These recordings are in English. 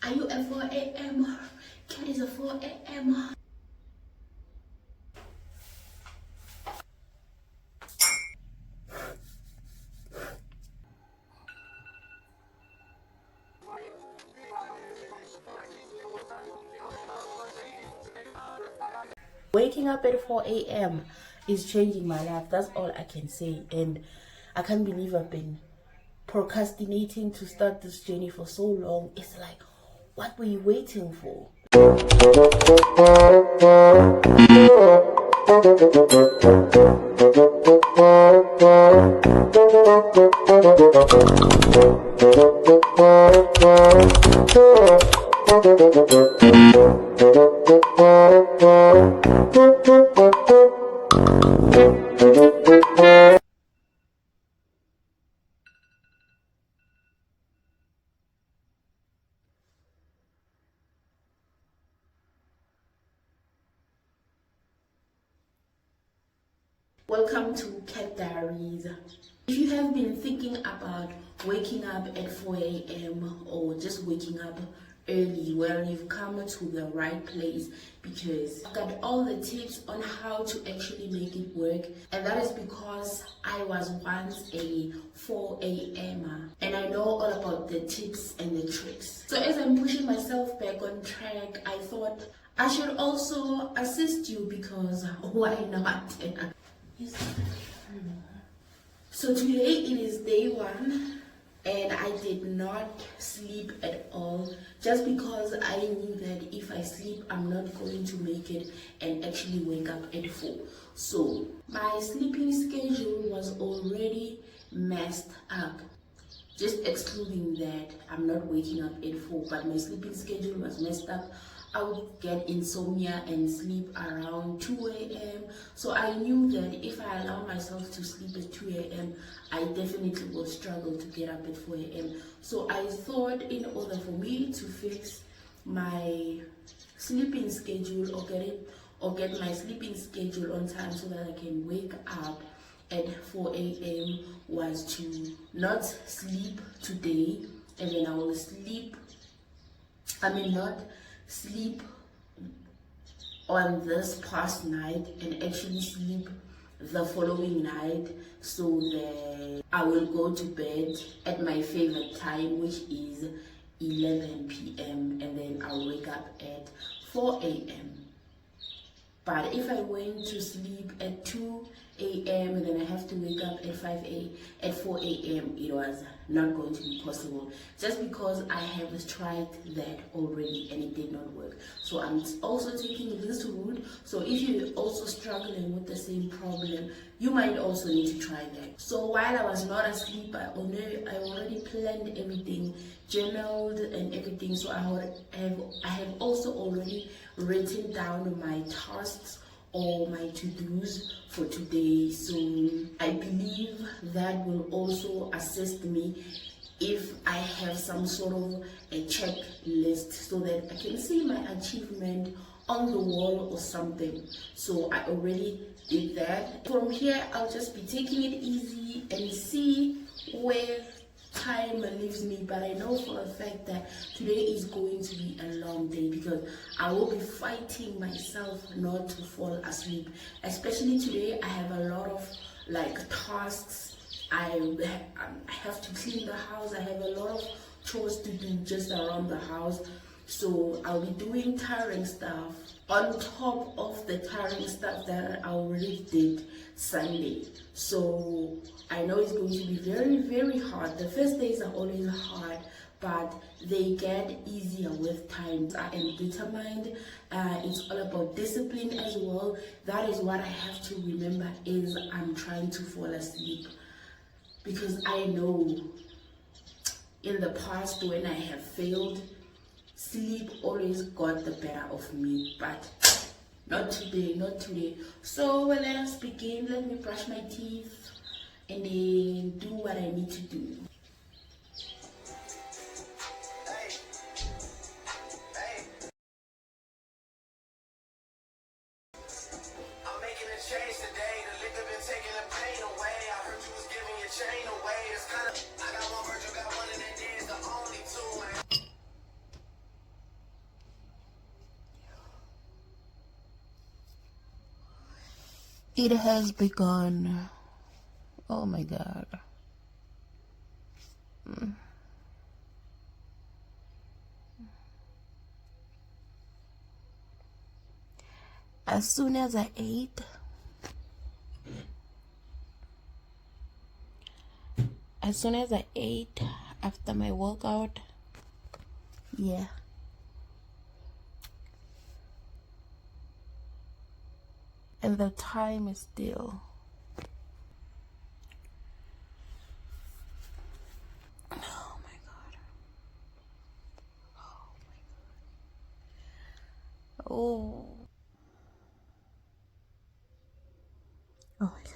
Are you at 4 a.m.? Cat is at 4 a.m. Waking up at 4 a.m. is changing my life. That's all I can say. And I can't believe I've been procrastinating to start this journey for so long. It's like, what were you waiting for? Welcome to Cat Diaries. If you have been thinking about waking up at 4 a.m. or just waking up early, well, you've come to the right place, because I've got all the tips on how to actually make it work. And that is because I was once a 4 a.m. and I know all about the tips and the tricks. So as I'm pushing myself back on track, I thought I should also assist you, because why not? So today it is day one and I did not sleep at all, just because I knew that if I sleep I'm not going to make it and actually wake up at 4. So my sleeping schedule was already messed up, just excluding that I'm not waking up at 4, but my sleeping schedule was messed up. I would get insomnia and sleep around 2 a.m. So I knew that if I allow myself to sleep at 2 a.m., I definitely will struggle to get up at 4 a.m. So I thought, in order for me to fix my sleeping schedule or get my sleeping schedule on time so that I can wake up at 4 a.m. was to not sleep today, and then I will not sleep on this past night and actually sleep the following night, so that I will go to bed at my favorite time, which is 11 p.m. and then I'll wake up at 4 a.m. But if I went to sleep at 2 a.m. and then I have to wake up at 4 a.m., it was not going to be possible, just because I have tried that already and it did not work. So I'm also taking this route. So if you're also struggling with the same problem, you might also need to try that. So while I was not asleep, I already planned everything, journaled and everything. So I have also already written down my tasks or my to-dos for today. So I believe that will also assist me if I have some sort of a checklist, so that I can see my achievement on the wall or something. So I already did that. From here I'll just be taking it easy and see where time leaves me. But I know for a fact that today is going to be a long day, because I will be fighting myself not to fall asleep. Especially today, I have a lot of tasks. I have to clean the house. I have a lot of chores to do just around the house. So I'll be doing tiring stuff on top of the tiring stuff that I already did Sunday. So I know it's going to be very, very hard. The first days are always hard, but they get easier with time. I am determined. It's all about discipline as well. That is what I have to remember, is I'm trying to fall asleep, because I know in the past when I have failed, sleep always got the better of me, but not today, not today. So let us begin. Let me brush my teeth and then do what I need to do. I'm making a change today. The liquor been taking the pain away. I heard you was giving your chain away. It's kind of, I got one Virgil, got one, and that is the only two. It has begun. Oh my god. As soon as I ate, after my workout, yeah, and the time is still, oh my god, oh, oh my god.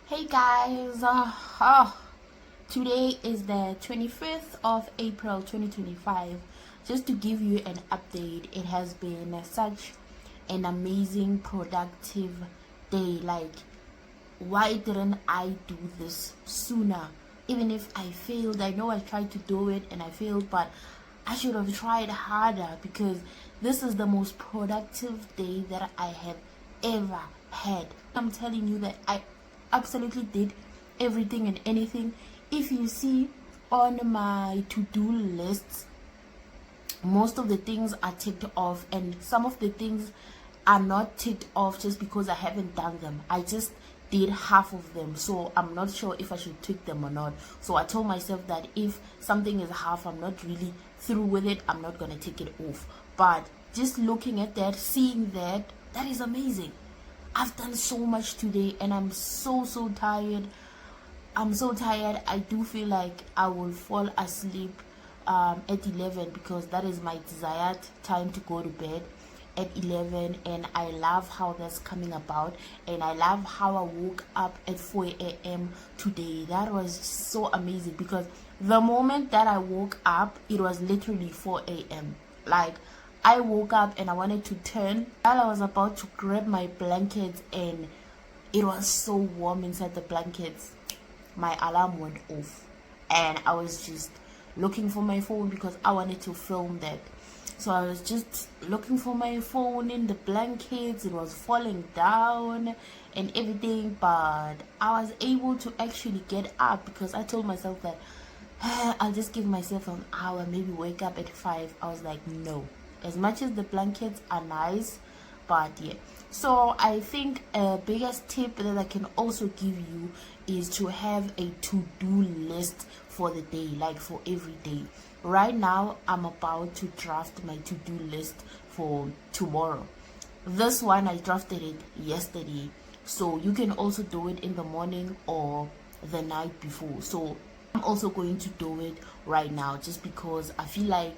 Hey guys, Today is the 25th of April 2025. Just to give you an update, it has been such an amazing, productive day. Like, why didn't I do this sooner? Even if I failed, I know I tried to do it and I failed, but I should have tried harder, because this is the most productive day that I have ever had. I'm telling you that I absolutely did everything and anything. If you see on my to-do lists, most of the things are ticked off, and some of the things are not ticked off just because I haven't done them. I just did half of them, so I'm not sure if I should tick them or not. So I told myself that if something is half, I'm not really through with it, I'm not gonna take it off. But just looking at that, seeing that, that is amazing. I've done so much today and I'm so tired. I'm so tired. I do feel like I will fall asleep at 11, because that is my desired time to go to bed, at 11. And I love how that's coming about, and I love how I woke up at 4 a.m. today. That was so amazing, because the moment that I woke up, it was literally 4 a.m. Like, I woke up and I wanted to turn. While I was about to grab my blankets, and it was so warm inside the blankets, my alarm went off, and I was just looking for my phone because I wanted to film that. So I was just looking for my phone in the blankets. It was falling down and everything, but I was able to actually get up, because I told myself that I'll just give myself an hour, maybe wake up at 5. I was like, no, as much as the blankets are nice, but yeah. So I think a biggest tip that I can also give you is to have a to-do list for the day, like for every day. Right now I'm about to draft my to-do list for tomorrow. This one I drafted it yesterday, so you can also do it in the morning or the night before. So I'm also going to do it right now, just because I feel like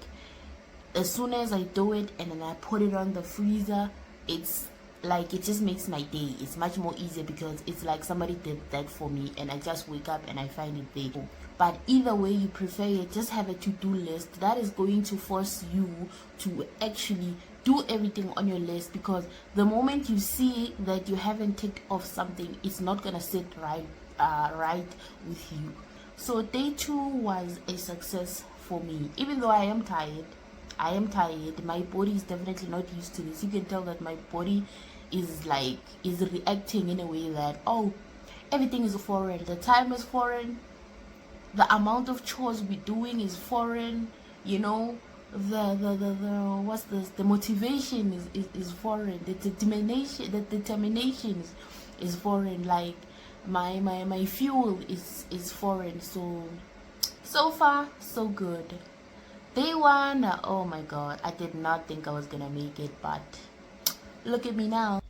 as soon as I do it and then I put it on the freezer, it's like, it just makes my day. It's much more easier, because it's like somebody did that for me and I just wake up and I find it there. But either way you prefer it, just have a to-do list that is going to force you to actually do everything on your list, because the moment you see that you haven't ticked off something, it's not gonna sit right with you. So day 2 was a success for me, even though I am tired. My body is definitely not used to this. You can tell that my body is reacting in a way that, oh, everything is foreign. The time is foreign. The amount of chores we're doing is foreign. You know, the motivation is foreign. The determination is foreign. Like my fuel is foreign. So far so good. Day 1, oh my god, I did not think I was gonna make it, but look at me now.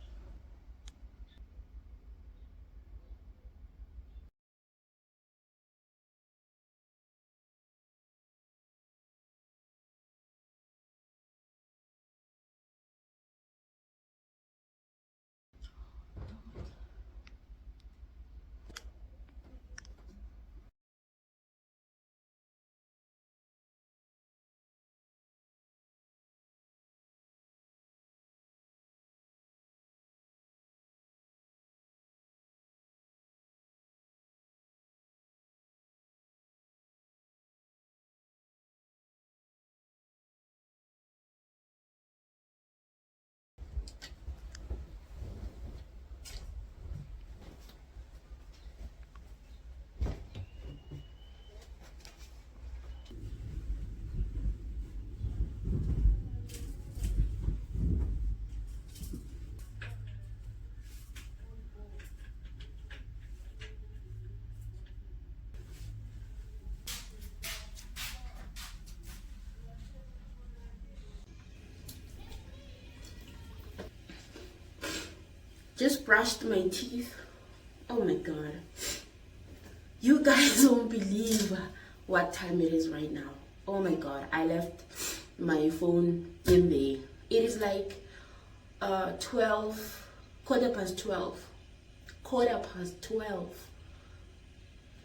Just brushed my teeth. Oh my god. You guys won't believe what time it is right now. Oh my god. I left my phone in there. It is like 12, quarter past 12.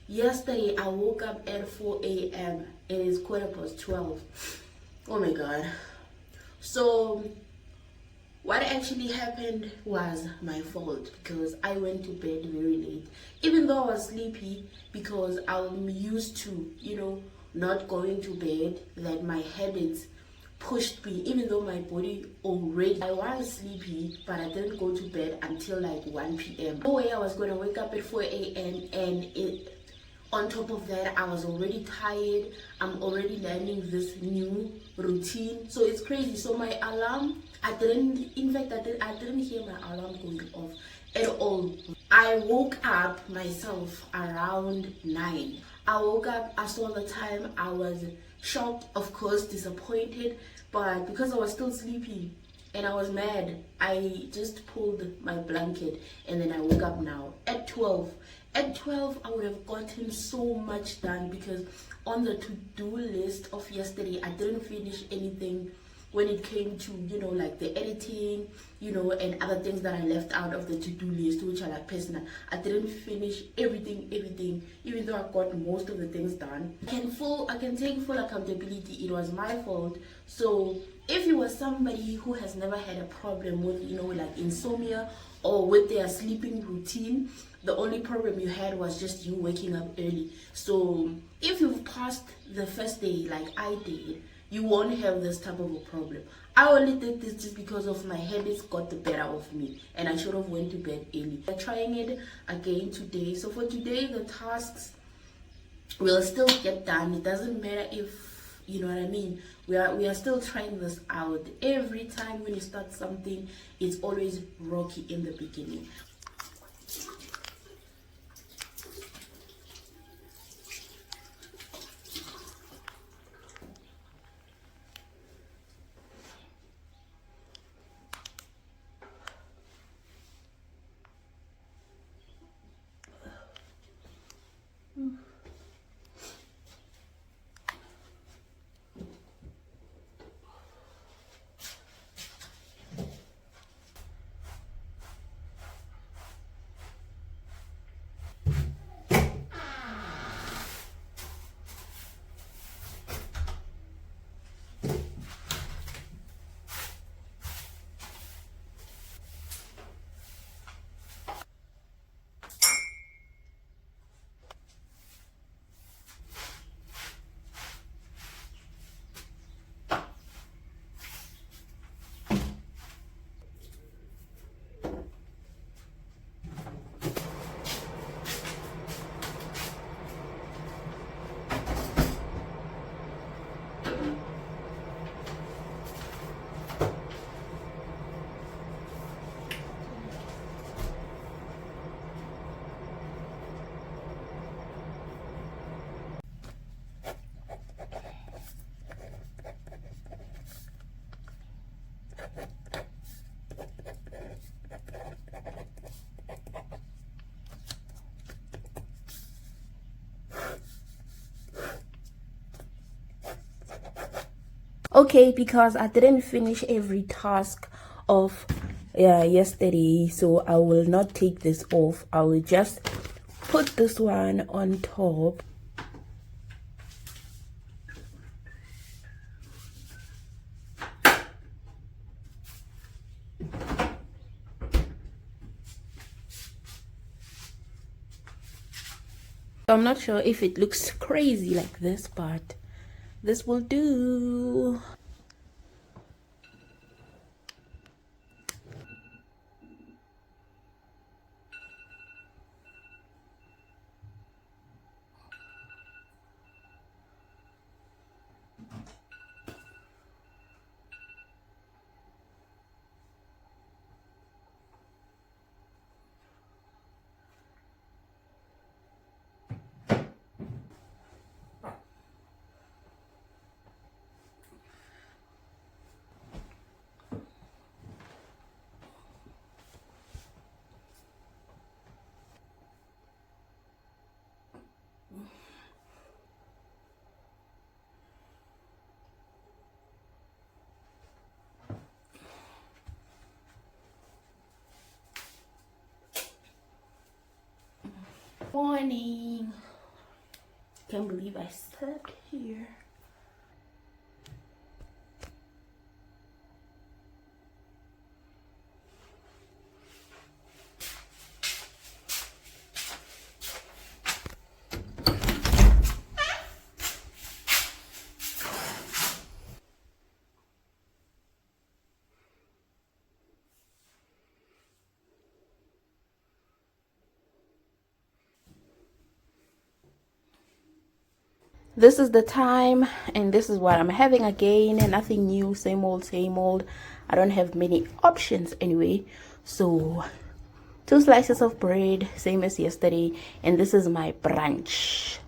Yesterday I woke up at 4 a.m. It is 12:15. Oh my god. So what actually happened was my fault because I went to bed very late. Even though I was sleepy, because I'm used to, not going to bed, that my habits pushed me, even though my body already, I was sleepy, but I didn't go to bed until like 1 p.m. No way I was going to wake up at 4 a.m. and on top of that, I was already tired. I'm already learning this new routine. So it's crazy. So my alarm, I didn't hear my alarm going off at all. I woke up myself around 9. I woke up, I saw the time, I was shocked, of course, disappointed, but because I was still sleepy and I was mad, I just pulled my blanket and then I woke up now at 12. At 12, I would have gotten so much done because on the to-do list of yesterday, I didn't finish anything when it came to, like the editing, and other things that I left out of the to-do list, which are like personal. I didn't finish everything, even though I got most of the things done. I can take full accountability. It was my fault. So if you were somebody who has never had a problem with, like insomnia or with their sleeping routine, the only problem you had was just you waking up early. So if you've passed the first day like I did, you won't have this type of a problem. I only did this just because of my habits got the better of me and I should have went to bed early. I'm trying it again today. So for today, the tasks will still get done. It doesn't matter if, you know what I mean. We are still trying this out. Every time when you start something, it's always rocky in the beginning. Okay, because I didn't finish every task of yesterday, so I will not take this off. I will just put this one on top. I'm not sure if it looks crazy like this, but this will do. Morning. Can't believe I slept here. This is the time, and this is what I'm having again. Nothing new, same old, same old. I don't have many options anyway. So 2 slices of bread, same as yesterday, and this is my brunch.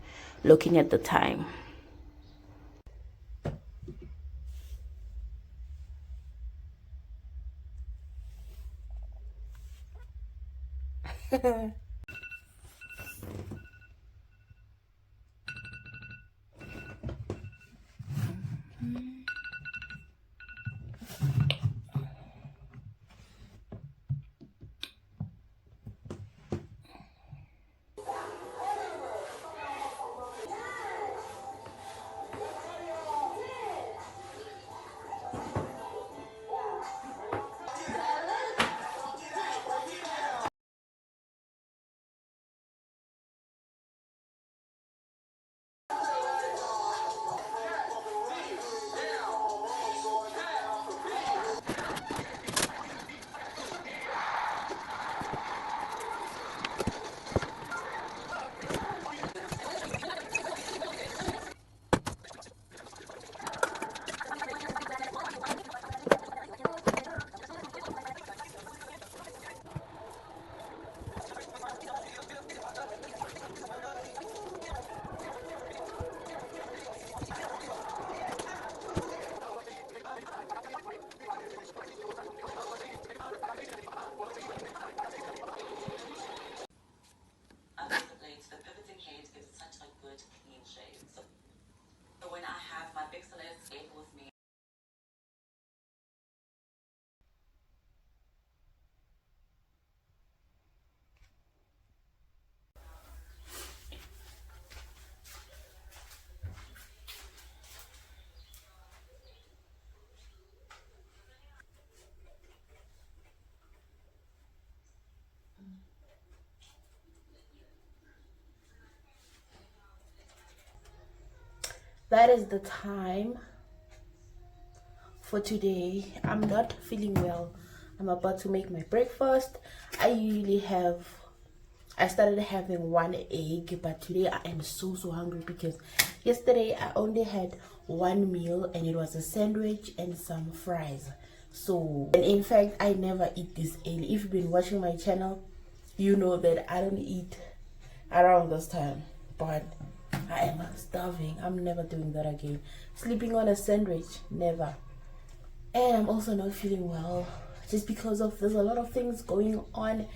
Looking at the time. That is the time for today. I'm not feeling well. I'm about to make my breakfast. I started having 1 egg, but today I am so hungry because yesterday I only had 1 meal and it was a sandwich and some fries. So, and in fact, I never eat this early. If you've been watching my channel, you know that I don't eat around this time. But I am starving. I'm never doing that again. Sleeping on a sandwich, never. And I'm also not feeling well, just because of there's a lot of things going on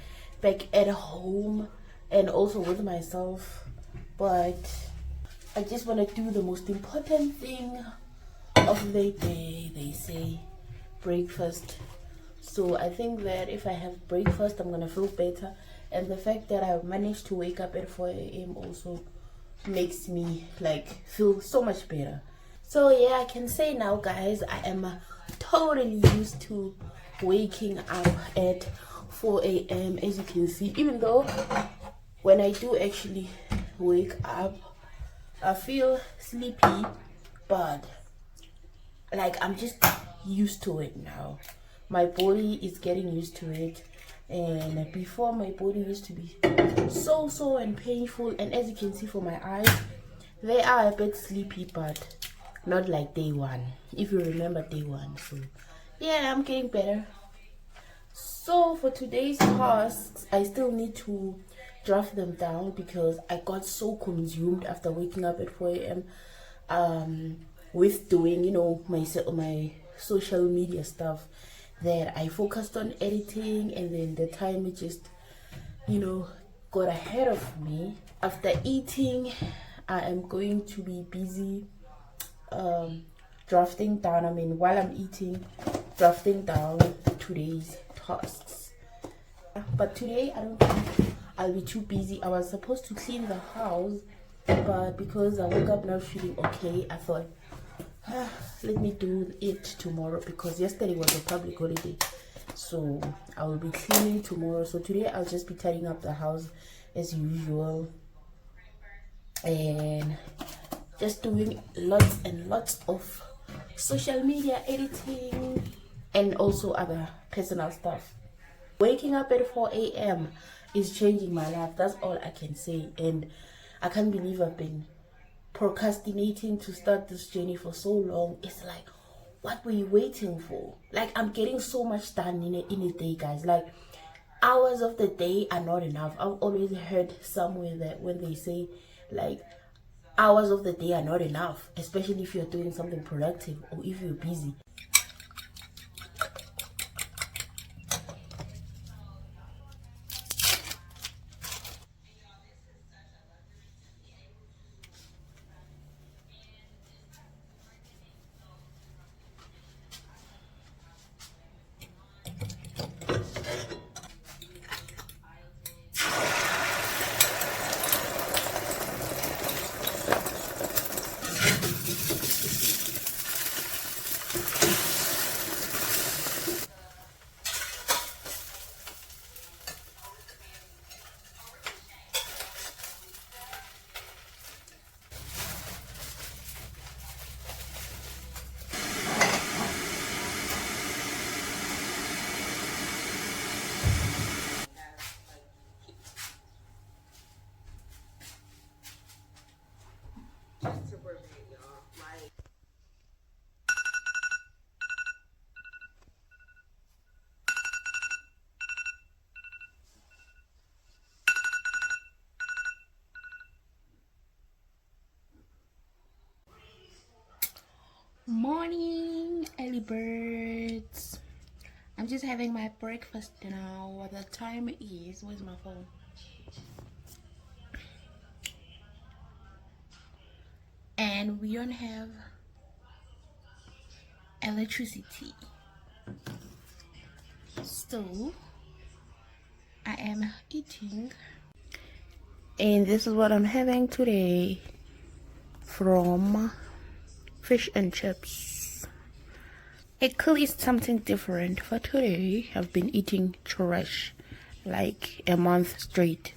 back at home and also with myself. But I just want to do the most important thing of the day. They say breakfast. So I think that if I have breakfast, I'm gonna feel better. And the fact that I managed to wake up at 4 a.m. also makes me like feel so much better. So yeah, I can say now, guys, I am totally used to waking up at 4 a.m. as you can see. Even though when I do actually wake up, I feel sleepy, but like I'm just used to it now. My body is getting used to it, and before my body used to be so and painful, and as you can see for my eyes, they are a bit sleepy, but not like day one, if you remember day one. So yeah, I'm getting better. So for today's tasks, I still need to draft them down because I got so consumed after waking up at 4 a.m. With doing, you know, my social media stuff, that I focused on editing, and then the time it just, you know, got ahead of me. After eating, I am going to be busy drafting down, while I'm eating, drafting down today's tasks. But today I don't think I'll be too busy. I was supposed to clean the house but because I woke up not feeling okay, I thought, let me do it tomorrow, because yesterday was a public holiday, so I will be cleaning tomorrow. So today I'll just be tidying up the house as usual and just doing lots and lots of social media editing and also other personal stuff. Waking up at 4 a.m. is changing my life, that's all I can say. And I can't believe I've been procrastinating to start this journey for so long. It's like, what were you waiting for? Like, I'm getting so much done in a day, guys. Like, hours of the day are not enough. I've always heard somewhere that when they say, like, hours of the day are not enough, especially if you're doing something productive or if you're busy. Morning, early birds. I'm just having my breakfast now. The time is, where's my phone? And we don't have electricity, so I am eating, and this is what I'm having today from fish and chips. It could be something different for today. I've been eating trash like a month straight.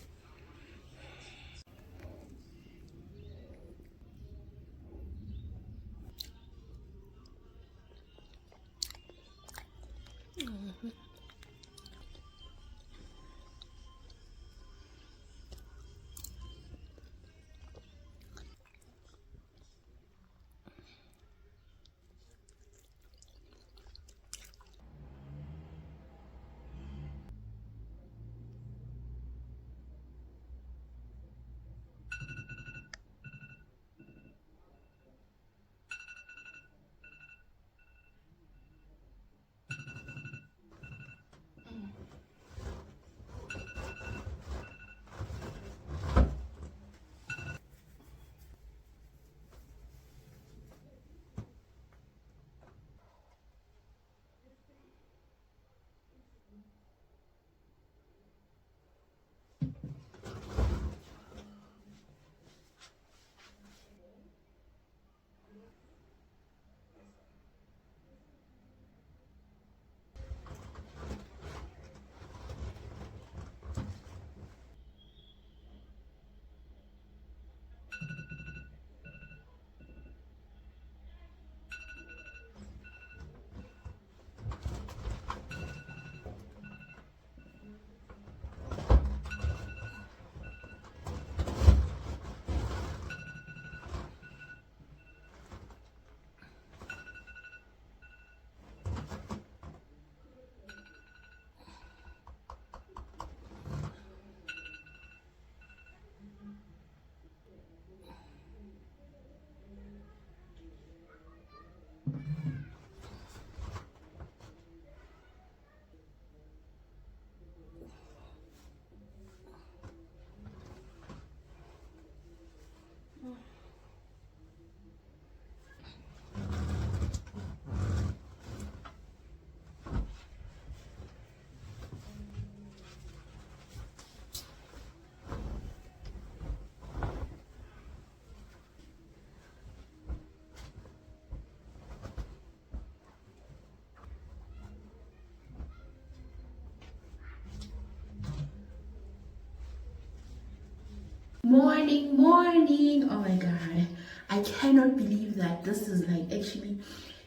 Morning, morning. Oh my god, I cannot believe that this is like actually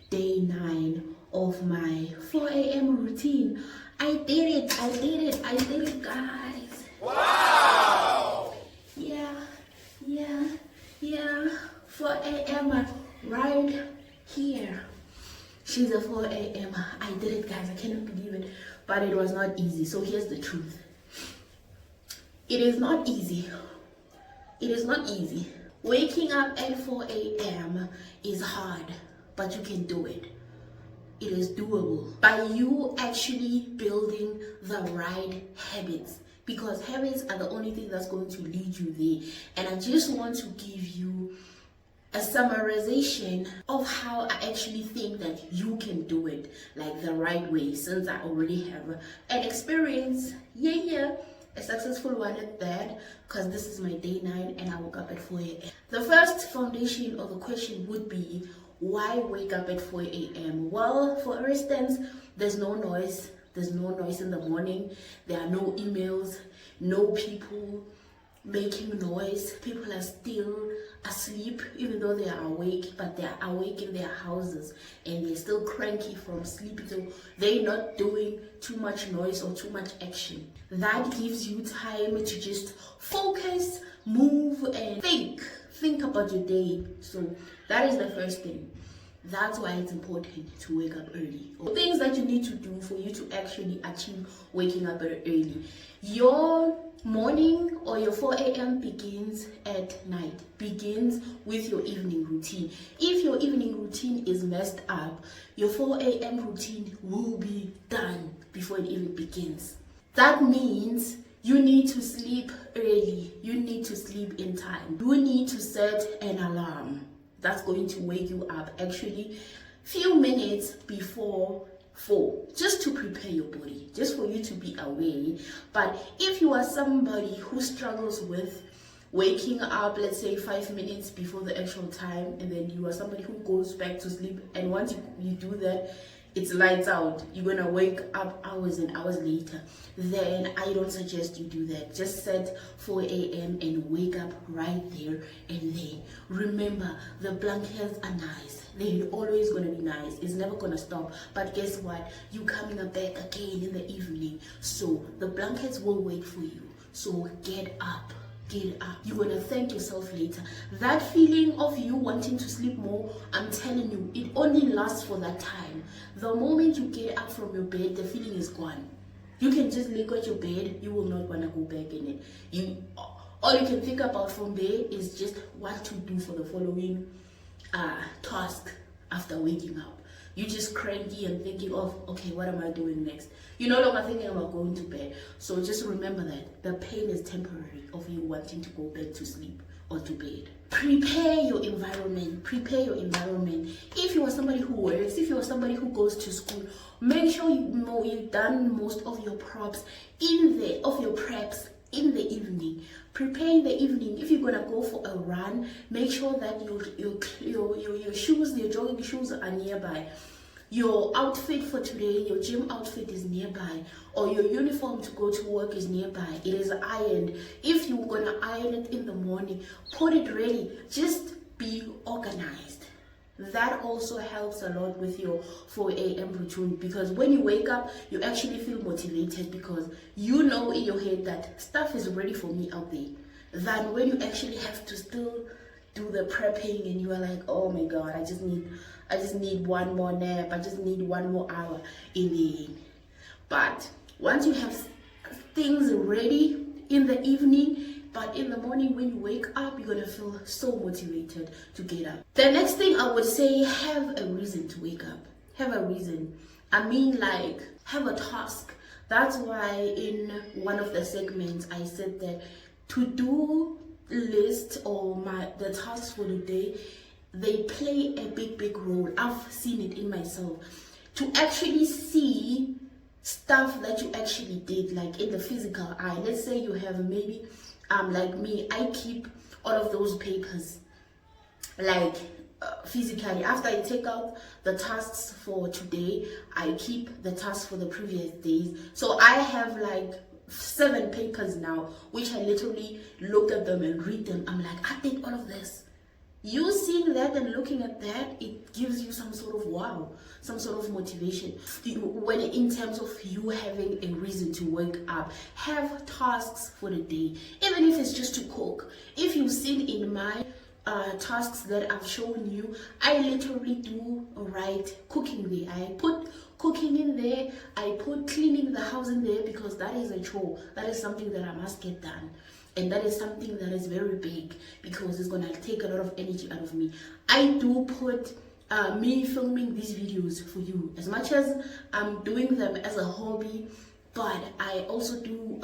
day 9 of my 4 a.m. routine. I did it, guys. Wow. Yeah, 4 a.m. right here. She's a 4 a.m. I did it, guys. I cannot believe it, but it was not easy. So here's the truth. It is not easy. It is not easy. Waking up at 4 a.m. is hard, but you can do it. It is doable by you actually building the right habits, because habits are the only thing that's going to lead you there. And I just want to give you a summarization of how I actually think that you can do it like the right way, since I already have an experience. A successful one at that, because this is my day 9 and I woke up at 4 a.m. The first foundation of the question would be, why wake up at 4 a.m.? Well, for instance, there's no noise in the morning. There are no emails, no people making noise. People are still asleep, even though they are awake, but they are awake in their houses and they're still cranky from sleep, so they're not doing too much noise or too much action. That gives you time to just focus, move, and think about your day. So that is the first thing. That's why it's important to wake up early. Things that you need to do for you to actually achieve waking up early. Your morning or your 4 a.m. begins at night, begins with your evening routine. If your evening routine is messed up, your 4 a.m. routine will be done before it even begins. That means you need to sleep early. You need to sleep in time. You need to set an alarm that's going to wake you up actually few minutes before 4, just to prepare your body, just for you to be aware. But if you are somebody who struggles with waking up, let's say 5 minutes before the actual time, and then you are somebody who goes back to sleep, and once you do that, it's lights out, you're gonna wake up hours and hours later, then I don't suggest you do that. Just set 4 a.m. and wake up right there and then. Remember, the blankets are nice. They're always gonna be nice. It's never gonna stop. But guess what? You're coming back again in the evening, so the blankets will wait for you. So get up. Get up. You're gonna thank yourself later. That feeling of you wanting to sleep more, I'm telling you, it only lasts for that time. The moment you get up from your bed, the feeling is gone. You can just look at your bed, you will not wanna go back in it. All you can think about from there is just what to do for the following task after waking up. You're just cranky and thinking of, okay, what am I doing next? You're no longer thinking about going to bed. So just remember that the pain is temporary of you wanting to go back to sleep or to bed. Prepare your environment. Prepare your environment. If you are somebody who works, if you are somebody who goes to school, make sure you know you've done most of your preps in the evening. Prepare in the evening. If you're gonna go for a run, make sure that your shoes, your jogging shoes are nearby. Your outfit for today, your gym outfit is nearby, or your uniform to go to work is nearby. It is ironed. If you're gonna iron it in the morning, put it ready. Just be organized. That also helps a lot with your 4 a.m. routine, because when you wake up, you actually feel motivated, because you know in your head that stuff is ready for me out there. Than when you actually have to still do the prepping and you are like, oh my god, I just need one more nap, I just need 1 more hour in the evening. But once you have things ready in the evening, but in the morning when you wake up, you're gonna feel so motivated to get up. The next thing I would say, have a reason to wake up. Have a reason. I mean, like, have a task. That's why in one of the segments I said that to-do list or the tasks for the day, they play a big role. I've seen it in myself. To actually see stuff that you actually did, like in the physical eye. Let's say you have maybe like me, I keep all of those papers like physically. After I take out the tasks for today, I keep the tasks for the previous days. So I have like 7 papers now, which I literally looked at them and read them. I'm like, I did all of this. You seeing that and looking at that, it gives you some sort of wow, some sort of motivation. When in terms of you having a reason to wake up, have tasks for the day, even if it's just to cook. If you've seen in my tasks that I've shown you, I literally do write cooking there. I put cooking in there, I put cleaning the house in there, because that is a chore. That is something that I must get done. And that is something that is very big, because it's gonna take a lot of energy out of me. I do put me filming these videos for you, as much as I'm doing them as a hobby, but I also do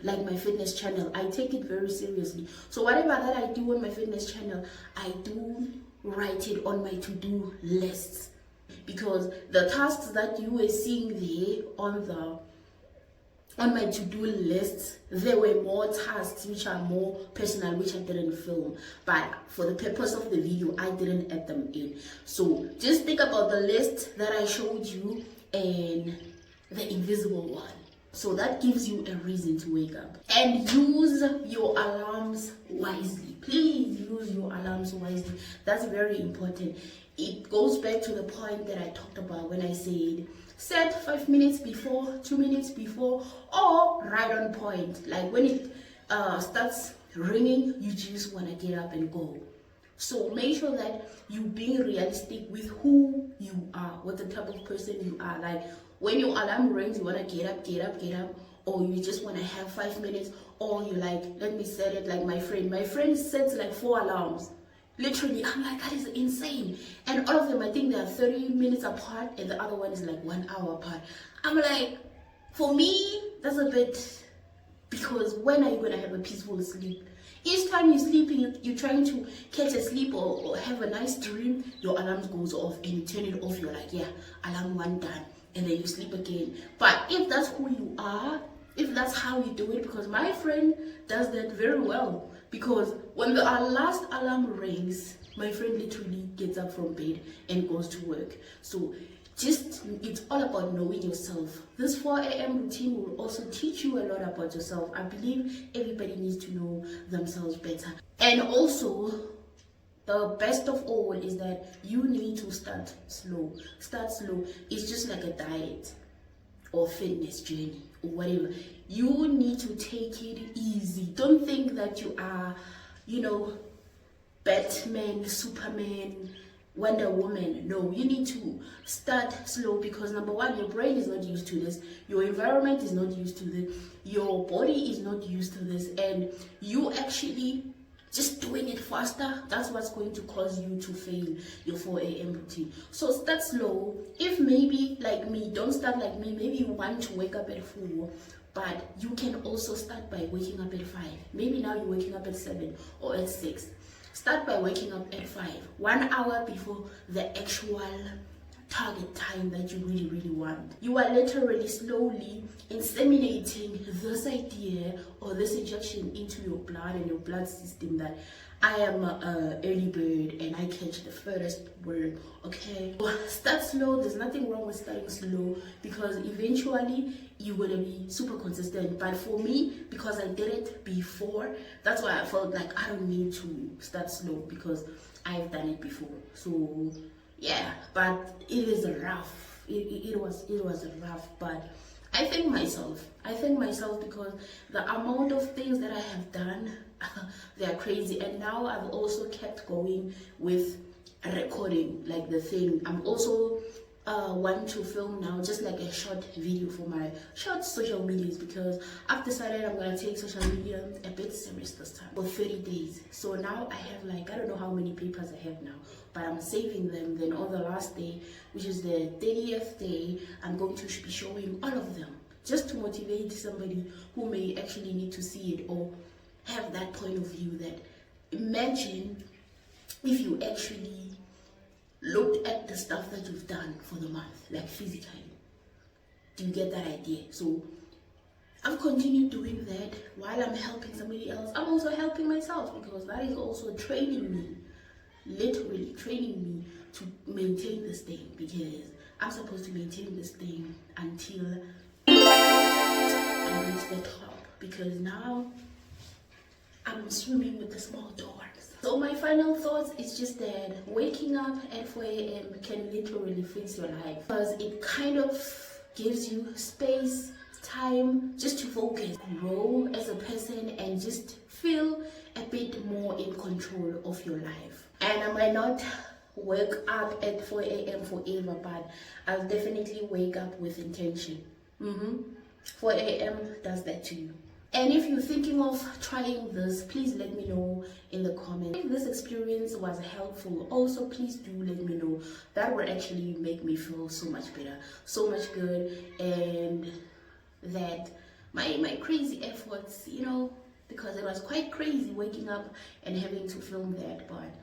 like my fitness channel. I take it very seriously. So whatever that I do on my fitness channel, I do write it on my to-do lists, because the tasks that you were seeing there on my to-do list, there were more tasks which are more personal, which I didn't film, but for the purpose of the video, I didn't add them in. So just think about the list that I showed you and the invisible one. So that gives you a reason to wake up. And use your alarms wisely. Please use your alarms wisely. That's very important. It goes back to the point that I talked about when I said, set 5 minutes before, 2 minutes before, or right on point. Like when it starts ringing, you just want to get up and go. So make sure that you being realistic with who you are, what the type of person you are. Like when your alarm rings, you want to get up, or you just want to have 5 minutes, or you like, let me set it like my friend. My friend sets like 4 alarms. Literally, I'm like, that is insane. And all of them, I think they are 30 minutes apart, and the other one is like 1 hour apart. I'm like, for me, that's a bit, because when are you going to have a peaceful sleep? Each time you're sleeping, you're trying to catch a sleep or have a nice dream, your alarm goes off, and you turn it off, you're like, yeah, alarm 1 done, and then you sleep again. But if that's who you are, if that's how you do it, because my friend does that very well, because when the last alarm rings, my friend literally gets up from bed and goes to work. So just, it's all about knowing yourself. This 4 a.m. routine will also teach you a lot about yourself. I believe everybody needs to know themselves better. And also, the best of all is that you need to start slow. Start slow. It's just like a diet or fitness journey or whatever. You need to take it easy. Don't think that you are, Batman, Superman, Wonder Woman. No, you need to start slow, because number one, your brain is not used to this, your environment is not used to this, your body is not used to this, and you actually just doing it faster, that's what's going to cause you to fail your 4 a.m. routine. So start slow. If maybe like me, don't start like me, maybe you want to wake up at 4, but you can also start by waking up at 5. Maybe now you're waking up at 7 or at 6. Start by waking up at 5, 1 hour before the actual target time that you really, really want. You are literally slowly inseminating this idea or this injection into your blood and your blood system that I am an early bird and I catch the furthest bird. Okay, start slow. There's nothing wrong with starting slow, because eventually you're gonna be super consistent. But for me, because I did it before, that's why I felt like I don't need to start slow, because I've done it before. So yeah, but it is rough. It was rough, but I thank myself because the amount of things that I have done, they are crazy. And now I've also kept going with recording, like the thing. I'm also want to film now just like a short video for my short social medias, because I've decided I'm gonna take social media a bit serious this time for 30 days. So now I have like, I don't know how many papers I have now, but I'm saving them. Then on the last day, which is the 30th day, I'm going to be showing all of them, just to motivate somebody who may actually need to see it or have that point of view. That imagine if you actually looked at the stuff that you've done for the month, like physically. Do you get that idea? So I've continued doing that while I'm helping somebody else. I'm also helping myself, because that is also training me, literally training me to maintain this thing, because I'm supposed to maintain this thing until I reach the top, because now I'm swimming with the small dogs. So my final thoughts is just that waking up at 4 a.m. can literally fix your life, because it kind of gives you space, time just to focus, grow as a person, and just feel a bit more in control of your life. And I might not wake up at 4 a.m. forever, but I'll definitely wake up with intention. 4 a.m. does that to you. And if you're thinking of trying this, please let me know in the comments. If this experience was helpful, also please do let me know. That would actually make me feel so much better, so much good, and that my crazy efforts, you know, because it was quite crazy waking up and having to film that. But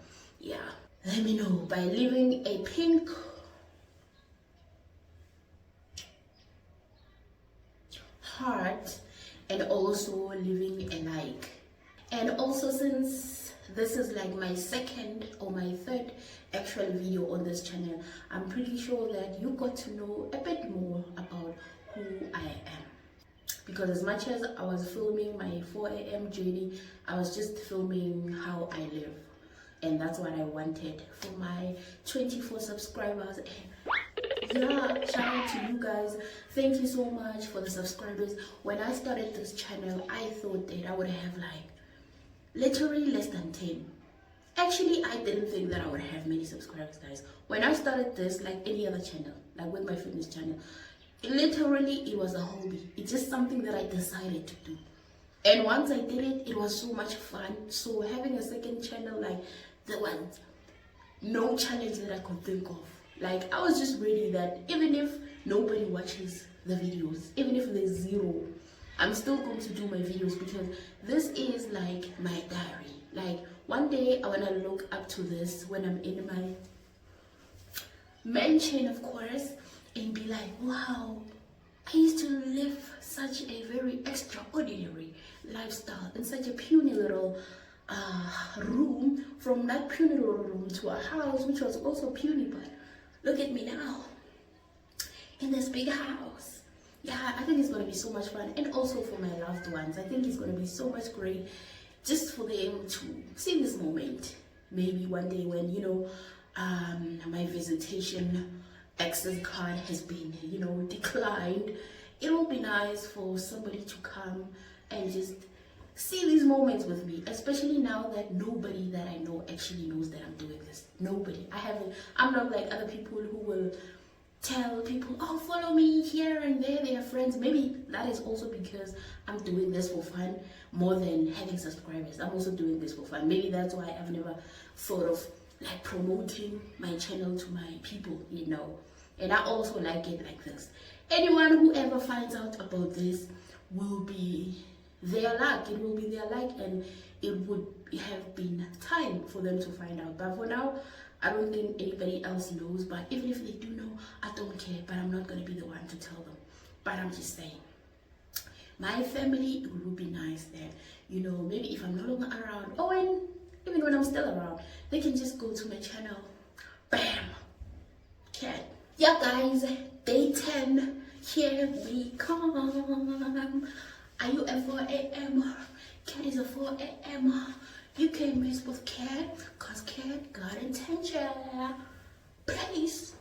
yeah, let me know by leaving a pink heart, and also leaving a like. And also, since this is like my second or my third actual video on this channel, I'm pretty sure that you got to know a bit more about who I am. Because as much as I was filming my 4 a.m. journey, I was just filming how I live. And that's what I wanted for my 24 subscribers. And yeah, shout out to you guys. Thank you so much for the subscribers. When I started this channel, I thought that I would have like literally less than 10. Actually, I didn't think that I would have many subscribers, guys. When I started this, like any other channel, like with my fitness channel, literally it was a hobby. It's just something that I decided to do. And once I did it, it was so much fun. So having a second channel, like, there was no challenge that I could think of. Like, I was just ready that even if nobody watches the videos, even if there's 0, I'm still going to do my videos, because this is like my diary. Like, one day I want to look up to this when I'm in my mansion, of course, and be like, wow, I used to live such a very extraordinary lifestyle in such a puny little room. From that puny little room to a house which was also puny, but look at me now in this big house. Yeah, I think it's going to be so much fun. And also for my loved ones, I think it's going to be so much great just for them to see this moment. Maybe one day when, you know, my visitation access card has been, you know, declined, it will be nice for somebody to come and just see these moments with me, especially now that nobody that I know actually knows that I'm doing this. Nobody. I'm not like other people who will tell people, oh, follow me here and there, they are friends. Maybe that is also because I'm doing this for fun more than having subscribers. I'm also doing this for fun. Maybe that's why I've never thought of like promoting my channel to my people, you know. And I also like it like this. Anyone who ever finds out about this will be their luck. It will be their luck, and it would have been time for them to find out. But for now, I don't think anybody else knows. But even if they do know, I don't care. But I'm not going to be the one to tell them. But I'm just saying, my family, it would be nice that, you know, maybe if I'm no longer around, oh, and even when I'm still around, they can just go to my channel. Bam! Cat. Yeah, guys, day 10. Here we come. Are you at 4 a.m.? Cat is at 4 a.m. You can't mess with Cat, cause Cat got intention. Please.